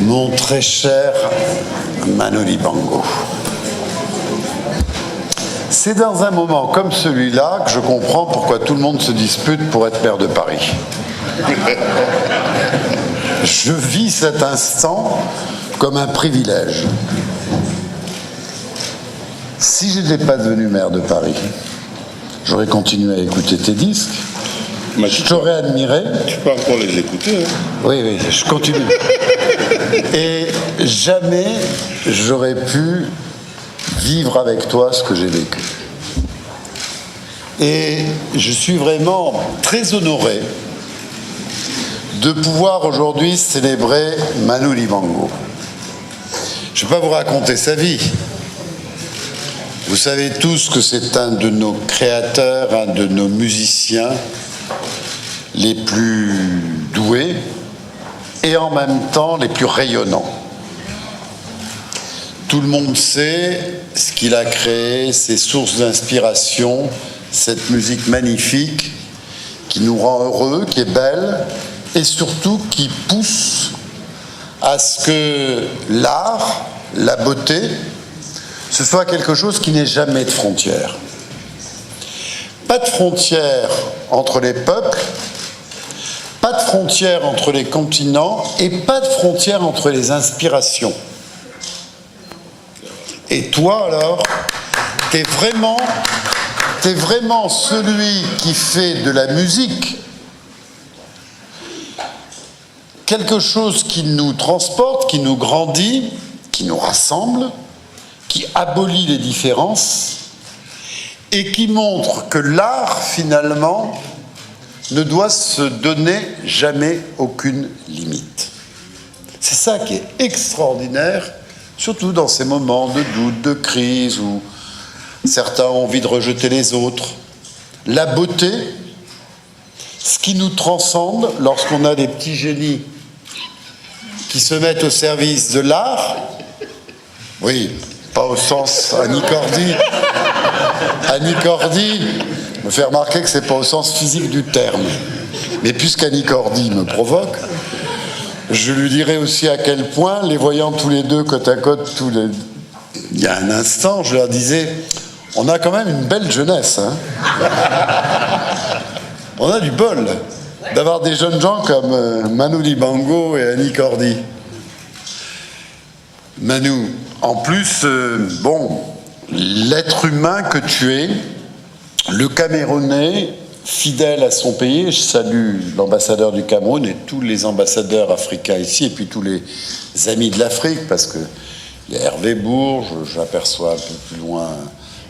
Mon très cher Manu Dibango, c'est dans un moment comme celui-là que je comprends pourquoi tout le monde se dispute pour être maire de Paris. Je vis cet instant comme un privilège. Si je n'étais pas devenu maire de Paris, j'aurais continué à écouter tes disques. Je t'aurais admiré. Tu peux encore les écouter. Hein. Oui, je continue. Et jamais j'aurais pu vivre avec toi ce que j'ai vécu. Et je suis vraiment très honoré de pouvoir aujourd'hui célébrer Manu Dibango. Je ne vais pas vous raconter sa vie. Vous savez tous que c'est un de nos créateurs, un de nos musiciens les plus doués et en même temps les plus rayonnants. Tout le monde sait ce qu'il a créé, ses sources d'inspiration, cette musique magnifique qui nous rend heureux, qui est belle et surtout qui pousse à ce que l'art, la beauté, ce soit quelque chose qui n'ait jamais de frontières. Pas de frontières entre les peuples, pas de frontières entre les continents et pas de frontières entre les inspirations. Et toi alors, t'es vraiment celui qui fait de la musique quelque chose qui nous transporte, qui nous grandit, qui nous rassemble, qui abolit les différences et qui montre que l'art, finalement, ne doit se donner jamais aucune limite. C'est ça qui est extraordinaire, surtout dans ces moments de doute, de crise, où certains ont envie de rejeter les autres. La beauté, ce qui nous transcende lorsqu'on a des petits génies qui se mettent au service de l'art, oui, pas au sens Annie Cordy me fait remarquer que c'est pas au sens physique du terme. Mais puisqu'Annie Cordy me provoque, je lui dirai aussi à quel point, les voyant tous les deux côte à côte, il y a un instant, je leur disais, on a quand même une belle jeunesse. Hein. On a du bol d'avoir des jeunes gens comme Manu Dibango et Annie Cordy. Manu, en plus, l'être humain que tu es, le Camerounais, fidèle à son pays, je salue l'ambassadeur du Cameroun et tous les ambassadeurs africains ici, et puis tous les amis de l'Afrique, parce que il y a Hervé Bourges, j'aperçois un peu plus loin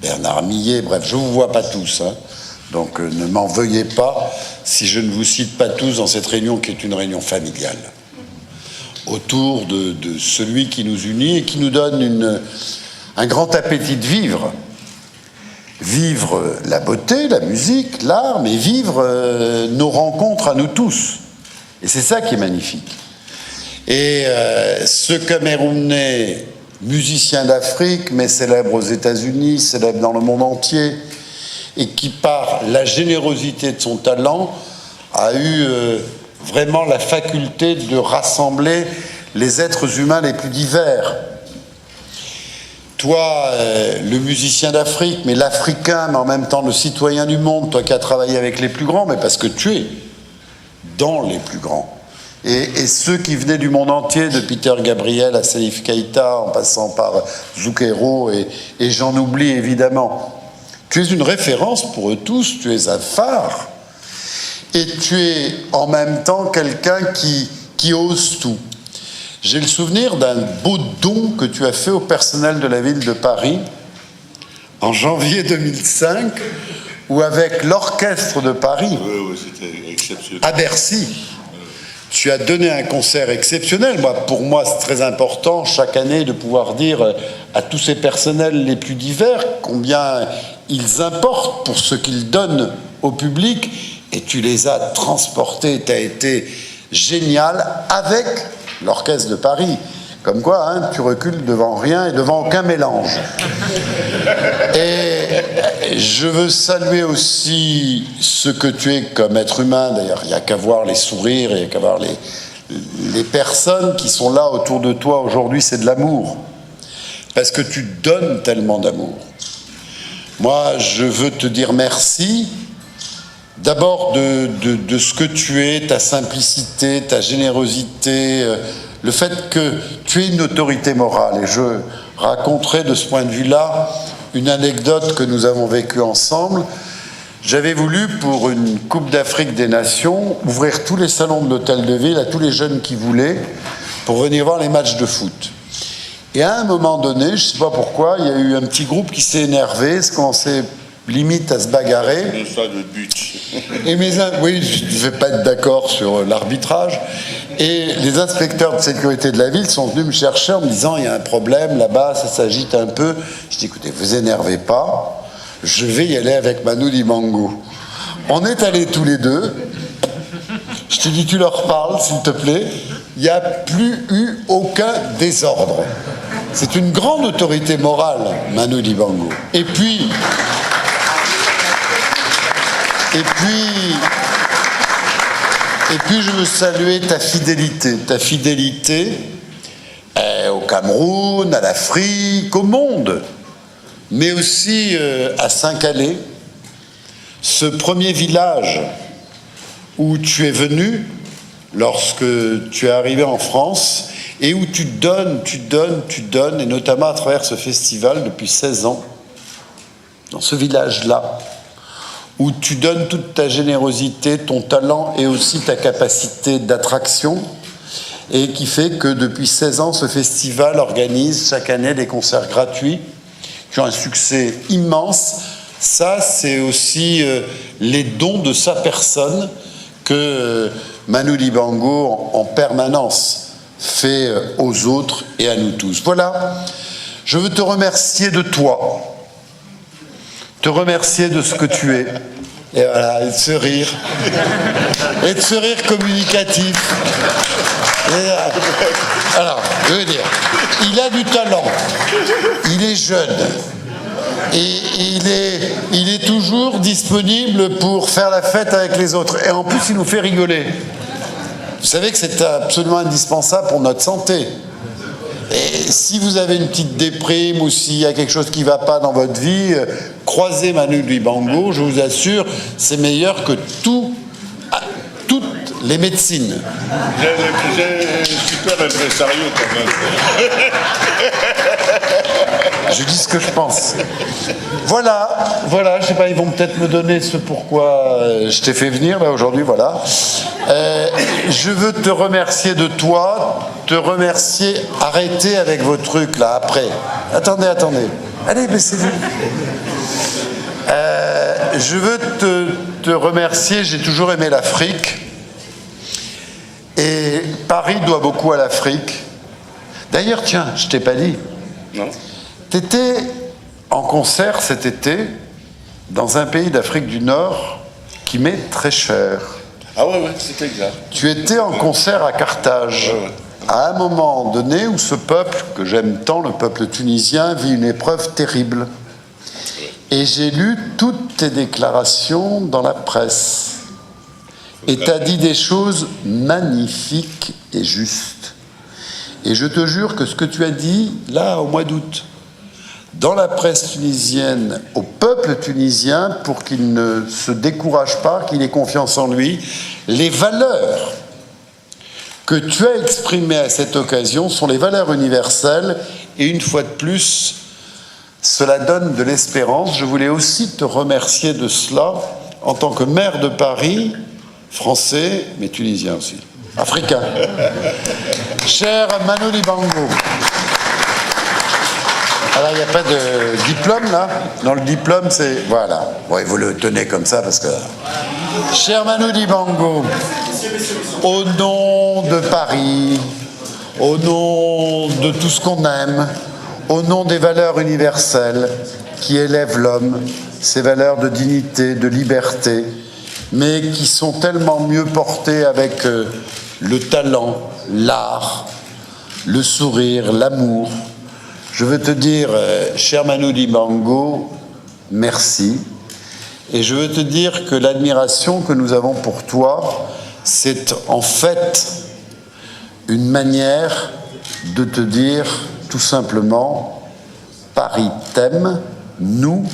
Bernard Millet, bref, je ne vous vois pas tous, hein, donc ne m'en veuillez pas si je ne vous cite pas tous dans cette réunion qui est une réunion familiale, autour de celui qui nous unit et qui nous donne un grand appétit de vivre. Vivre la beauté, la musique, l'art, mais vivre nos rencontres à nous tous. Et c'est ça qui est magnifique. Et ce Camerounais, musicien d'Afrique, mais célèbre aux États-Unis, célèbre dans le monde entier, et qui, par la générosité de son talent, a eu vraiment la faculté de rassembler les êtres humains les plus divers. Toi, le musicien d'Afrique, mais l'Africain, mais en même temps le citoyen du monde, toi qui as travaillé avec les plus grands, mais parce que tu es dans les plus grands. Et ceux qui venaient du monde entier, de Peter Gabriel à Salif Keïta, en passant par Zucchero, et j'en oublie évidemment. Tu es une référence pour eux tous, tu es un phare, et tu es en même temps quelqu'un qui ose tout. J'ai le souvenir d'un beau don que tu as fait au personnel de la ville de Paris en janvier 2005, où avec l'orchestre de Paris, c'était exceptionnel, à Bercy, tu as donné un concert exceptionnel. Pour moi, c'est très important chaque année de pouvoir dire à tous ces personnels les plus divers combien ils importent pour ce qu'ils donnent au public, et tu les as transportés, tu as été génial avec l'orchestre de Paris. Comme quoi, hein, tu recules devant rien et devant aucun mélange. Et je veux saluer aussi ce que tu es comme être humain. D'ailleurs, il n'y a qu'à voir les sourires, il n'y a qu'à voir les personnes qui sont là autour de toi aujourd'hui, c'est de l'amour. Parce que tu donnes tellement d'amour. Moi, je veux te dire merci. D'abord de ce que tu es, ta simplicité, ta générosité, le fait que tu es une autorité morale. Et je raconterai de ce point de vue-là une anecdote que nous avons vécue ensemble. J'avais voulu, pour une Coupe d'Afrique des Nations, ouvrir tous les salons de l'hôtel de ville à tous les jeunes qui voulaient pour venir voir les matchs de foot. Et à un moment donné, je ne sais pas pourquoi, il y a eu un petit groupe qui s'est énervé, se commençait limite à se bagarrer. Ça de but. Et oui, je ne vais pas être d'accord sur l'arbitrage. Et les inspecteurs de sécurité de la ville sont venus me chercher en me disant il y a un problème là-bas, ça s'agite un peu. Je dis écoutez, vous énervez pas. Je vais y aller avec Manu Dibango. On est allés tous les deux. Je te dis, tu leur parles, s'il te plaît. Il n'y a plus eu aucun désordre. C'est une grande autorité morale, Manu Dibango. Et puis, je veux saluer ta fidélité. Ta fidélité au Cameroun, à l'Afrique, au monde. Mais aussi à Saint-Calais, ce premier village où tu es venu lorsque tu es arrivé en France et où tu donnes, et notamment à travers ce festival depuis 16 ans, dans ce village-là, où tu donnes toute ta générosité, ton talent et aussi ta capacité d'attraction, et qui fait que depuis 16 ans, ce festival organise chaque année des concerts gratuits qui ont un succès immense. Ça, c'est aussi les dons de sa personne que Manu Dibango, en permanence, fait aux autres et à nous tous. Voilà, je veux te remercier de toi, te remercier de ce que tu es, et voilà, et de ce rire communicatif. Alors, je veux dire, il a du talent, il est jeune, et il est toujours disponible pour faire la fête avec les autres. Et en plus, il nous fait rigoler. Vous savez que c'est absolument indispensable pour notre santé. Et si vous avez une petite déprime ou s'il y a quelque chose qui ne va pas dans votre vie, croisez Manu Dibango, je vous assure, c'est meilleur que toutes les médecines. J'ai un super impresario quand même. Je dis ce que je pense. Voilà, je sais pas, ils vont peut-être me donner ce pourquoi je t'ai fait venir là aujourd'hui, voilà. Je veux te remercier de toi, arrêtez avec vos trucs là, après. Attendez. Allez, baissez-vous. Je veux te remercier, j'ai toujours aimé l'Afrique. Et Paris doit beaucoup à l'Afrique. D'ailleurs, tiens, je t'ai pas dit. Non. T'étais en concert cet été dans un pays d'Afrique du Nord qui m'est très cher. Ah ouais, c'est exact. Tu étais en concert à Carthage, à un moment donné où ce peuple, que j'aime tant, le peuple tunisien, vit une épreuve terrible. Et j'ai lu toutes tes déclarations dans la presse. Et tu as dit des choses magnifiques et justes. Et je te jure que ce que tu as dit, là, au mois d'août, dans la presse tunisienne, au peuple tunisien, pour qu'il ne se décourage pas, qu'il ait confiance en lui, les valeurs que tu as exprimées à cette occasion sont les valeurs universelles, et une fois de plus, cela donne de l'espérance. Je voulais aussi te remercier de cela, en tant que maire de Paris, français, mais tunisien aussi, africain. Cher Manu Dibango. Alors, il n'y a pas de diplôme, là? Dans le diplôme, c'est... Voilà. Bon, vous le tenez comme ça, parce que... Cher Manu Dibango, au nom de Paris, au nom de tout ce qu'on aime, au nom des valeurs universelles qui élèvent l'homme, ces valeurs de dignité, de liberté, mais qui sont tellement mieux portées avec le talent, l'art, le sourire, l'amour. Je veux te dire, cher Manu Dibango, merci. Et je veux te dire que l'admiration que nous avons pour toi, c'est en fait une manière de te dire tout simplement, Paris t'aime, nous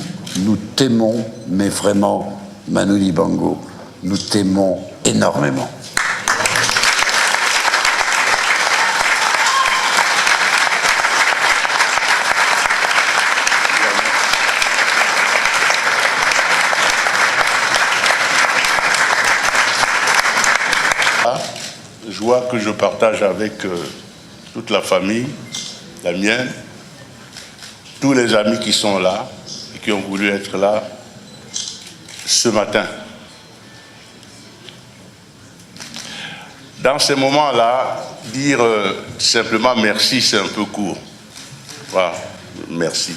t'aimons, mais vraiment, Manu Dibango, nous t'aimons énormément. Joie que je partage avec toute la famille, la mienne, tous les amis qui sont là et qui ont voulu être là ce matin. Dans ces moments-là, dire simplement merci, c'est un peu court. Voilà, merci.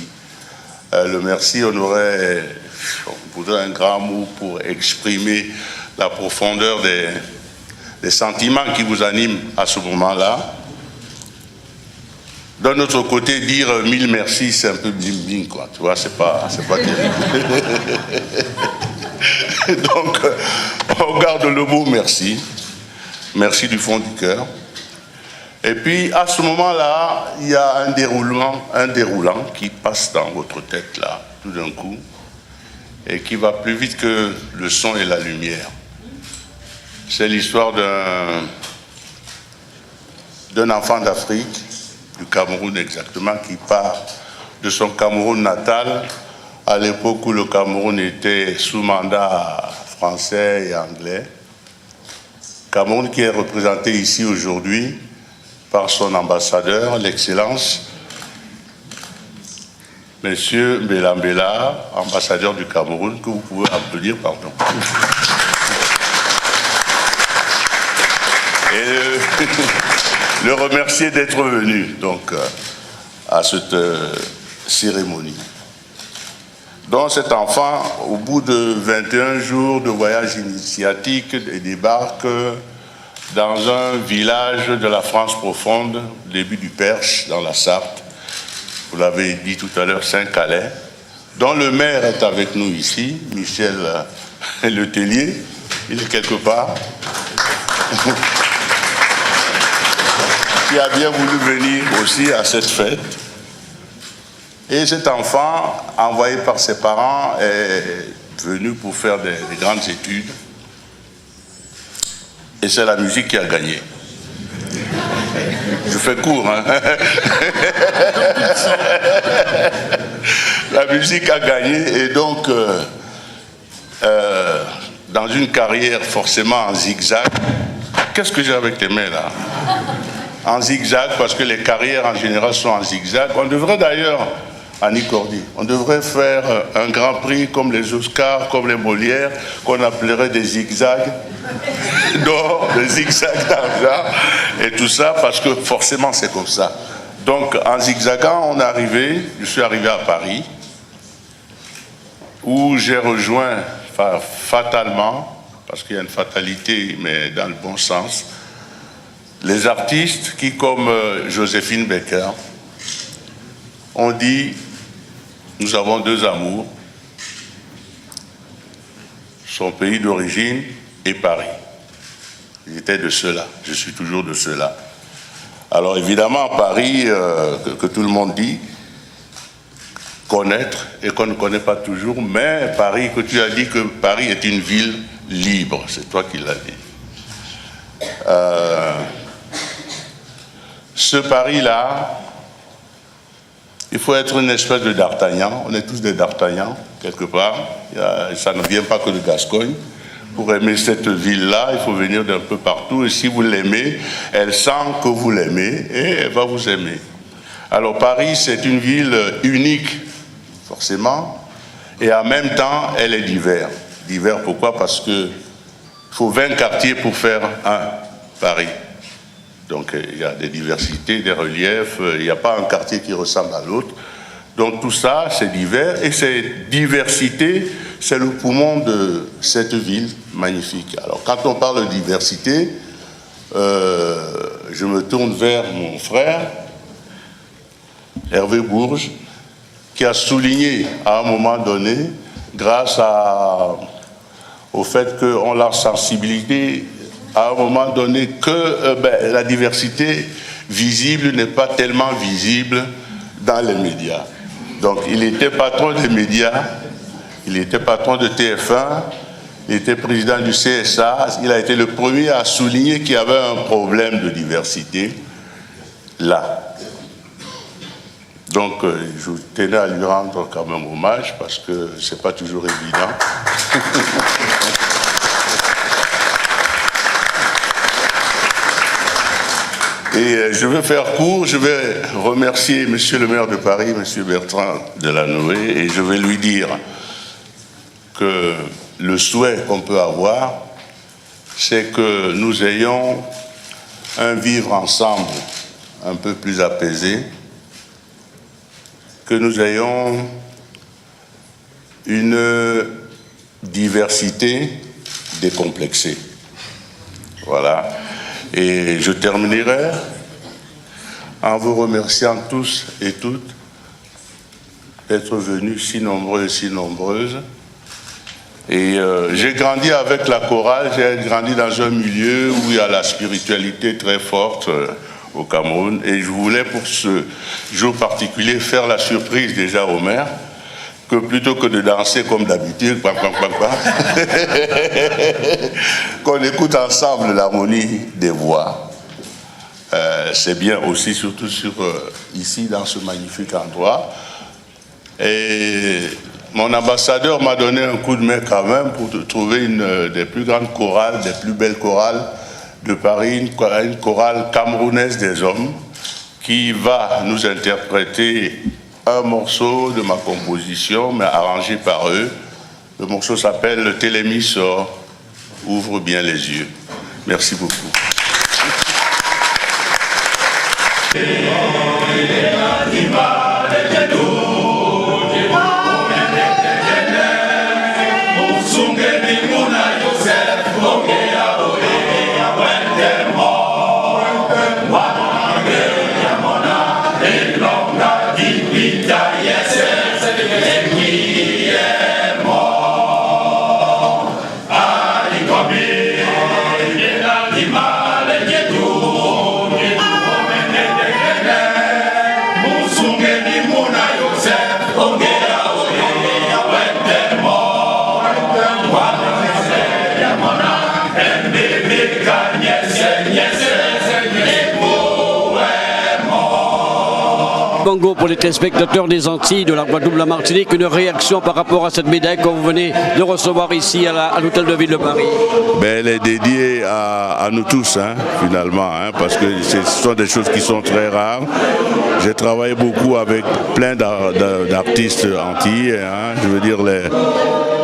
Le merci, on voudrait un grand mot pour exprimer la profondeur des sentiments qui vous animent à ce moment-là. D'un autre côté, dire mille merci, c'est un peu bling-bling, quoi. Tu vois, c'est pas terrible. Donc, on garde le mot merci. Merci du fond du cœur. Et puis, à ce moment-là, il y a un déroulant qui passe dans votre tête, là, tout d'un coup, et qui va plus vite que le son et la lumière. C'est l'histoire d'un enfant d'Afrique, du Cameroun exactement, qui part de son Cameroun natal, à l'époque où le Cameroun était sous mandat français et anglais. Cameroun qui est représenté ici aujourd'hui par son ambassadeur, l'Excellence, Monsieur Mbela Mbela, ambassadeur du Cameroun, que vous pouvez applaudir, pardon. Et le remercier d'être venu donc à cette cérémonie. Donc cet enfant, au bout de 21 jours de voyage initiatique, débarque dans un village de la France profonde, au début du Perche, dans la Sarthe. Vous l'avez dit tout à l'heure, Saint-Calais, dont le maire est avec nous ici, Michel Letellier. Il est quelque part. Qui a bien voulu venir aussi à cette fête. Et cet enfant, envoyé par ses parents, est venu pour faire des grandes études. Et c'est la musique qui a gagné. Je fais court, hein. La musique a gagné et donc, dans une carrière forcément en zigzag, qu'est-ce que j'ai avec tes mains là? En zigzag, parce que les carrières en général sont en zigzag. On devrait d'ailleurs, Annie Cordy, on devrait faire un grand prix comme les Oscars, comme les Molières, qu'on appellerait des zigzags d'or, des zigzags d'argent, et tout ça, parce que forcément c'est comme ça. Donc en zigzagant, je suis arrivé à Paris, où j'ai rejoint fatalement, parce qu'il y a une fatalité, mais dans le bon sens, les artistes qui, comme Joséphine Baker, ont dit « Nous avons deux amours, son pays d'origine et Paris ». J'étais de ceux-là, je suis toujours de ceux-là. Alors évidemment, Paris, que tout le monde dit, connaître, et qu'on ne connaît pas toujours, mais Paris, que tu as dit que Paris est une ville libre, c'est toi qui l'as dit. Ce Paris-là, il faut être une espèce de d'Artagnan. On est tous des d'Artagnan, quelque part. Ça ne vient pas que de Gascogne. Pour aimer cette ville-là, il faut venir d'un peu partout. Et si vous l'aimez, elle sent que vous l'aimez et elle va vous aimer. Alors Paris, c'est une ville unique, forcément. Et en même temps, elle est divers. Divers, pourquoi? Parce qu'il faut 20 quartiers pour faire un Paris. Donc il y a des diversités, des reliefs, il n'y a pas un quartier qui ressemble à l'autre. Donc tout ça, c'est divers, et cette diversité, c'est le poumon de cette ville magnifique. Alors quand on parle de diversité, je me tourne vers mon frère, Hervé Bourges, qui a souligné à un moment donné, grâce au fait qu'on l'a sensibilité à un moment donné que la diversité visible n'est pas tellement visible dans les médias. Donc il était patron des médias, il était patron de TF1, il était président du CSA, il a été le premier à souligner qu'il y avait un problème de diversité là. Donc je tenais à lui rendre quand même hommage parce que c'est pas toujours évident. Et je vais faire court, je vais remercier Monsieur le maire de Paris, Monsieur Bertrand Delanoë, et je vais lui dire que le souhait qu'on peut avoir, c'est que nous ayons un vivre ensemble un peu plus apaisé, que nous ayons une diversité décomplexée. Voilà. Et je terminerai en vous remerciant tous et toutes d'être venus si nombreux et si nombreuses. Et j'ai grandi avec la chorale, j'ai grandi dans un milieu où il y a la spiritualité très forte au Cameroun. Et je voulais pour ce jour particulier faire la surprise déjà au maire, que plutôt que de danser comme d'habitude, qu'on écoute ensemble l'harmonie des voix. C'est bien aussi, surtout ici, dans ce magnifique endroit. Et mon ambassadeur m'a donné un coup de main quand même pour trouver une des plus grandes chorales, des plus belles chorales de Paris, une chorale camerounaise des hommes, qui va nous interpréter un morceau de ma composition, mais arrangé par eux. Le morceau s'appelle « Le Télémi sort, ouvre bien les yeux ». Merci beaucoup. Bongo pour les téléspectateurs des Antilles, de la Guadeloupe, de la Martinique, une réaction par rapport à cette médaille que vous venez de recevoir ici à l'hôtel de ville de Paris. Elle est dédiée à nous tous, finalement, parce que ce sont des choses qui sont très rares. J'ai travaillé beaucoup avec plein d'artistes antillais, je veux dire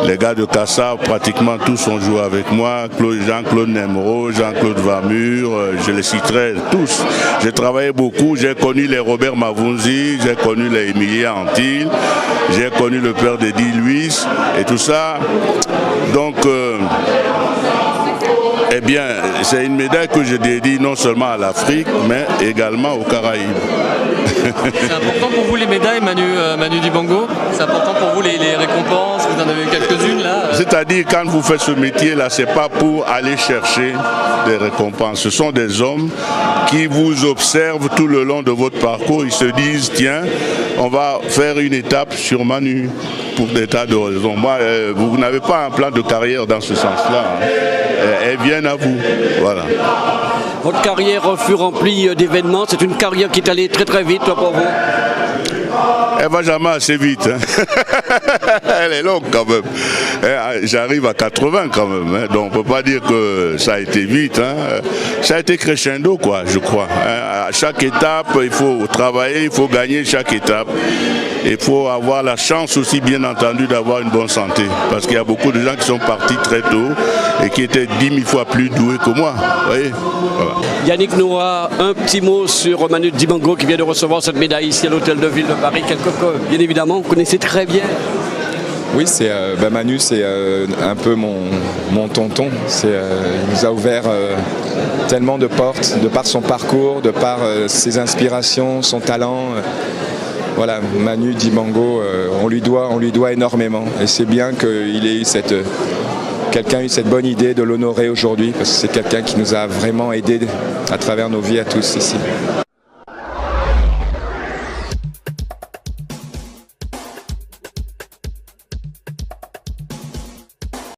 les gars de Cassa, pratiquement tous ont joué avec moi, Jean-Claude Nemro, Jean-Claude Vamur, je les citerai tous. J'ai travaillé beaucoup, j'ai connu les Robert Mavunzi, j'ai connu les Emilia Antilles, j'ai connu le père d'Eddie Luis et tout ça. Donc, eh bien, c'est une médaille que je dédie non seulement à l'Afrique, mais également aux Caraïbes. C'est important pour vous les médailles, Manu Dibango? C'est important pour vous les récompenses? Vous en avez eu quelques-unes là? C'est-à-dire, quand vous faites ce métier-là, c'est pas pour aller chercher des récompenses. Ce sont des hommes qui vous observent tout le long de votre parcours. Ils se disent, tiens, on va faire une étape sur Manu pour des tas de raisons. Moi, vous n'avez pas un plan de carrière dans ce sens-là. Elles viennent à vous. Voilà. Votre carrière fut remplie d'événements. C'est une carrière qui est allée très très vite pour vous. Elle va jamais assez vite. Elle est longue quand même. J'arrive à 80 quand même. Donc on ne peut pas dire que ça a été vite. Ça a été crescendo, quoi, je crois. À chaque étape, il faut travailler, il faut gagner chaque étape. Il faut avoir la chance aussi, bien entendu, d'avoir une bonne santé. Parce qu'il y a beaucoup de gens qui sont partis très tôt et qui étaient 10 000 fois plus doués que moi. Vous voyez, voilà. Yannick Noah, un petit mot sur Manu Dibango qui vient de recevoir cette médaille ici à l'hôtel de ville de Paris. Quelqu'un que, bien évidemment, vous connaissez très bien. Oui, Manu, c'est un peu mon tonton. Il nous a ouvert tellement de portes, de par son parcours, de par ses inspirations, son talent. Voilà, Manu Dibango, on lui doit énormément. Et c'est bien qu'il ait eu quelqu'un a eu cette bonne idée de l'honorer aujourd'hui, parce que c'est quelqu'un qui nous a vraiment aidés à travers nos vies à tous ici.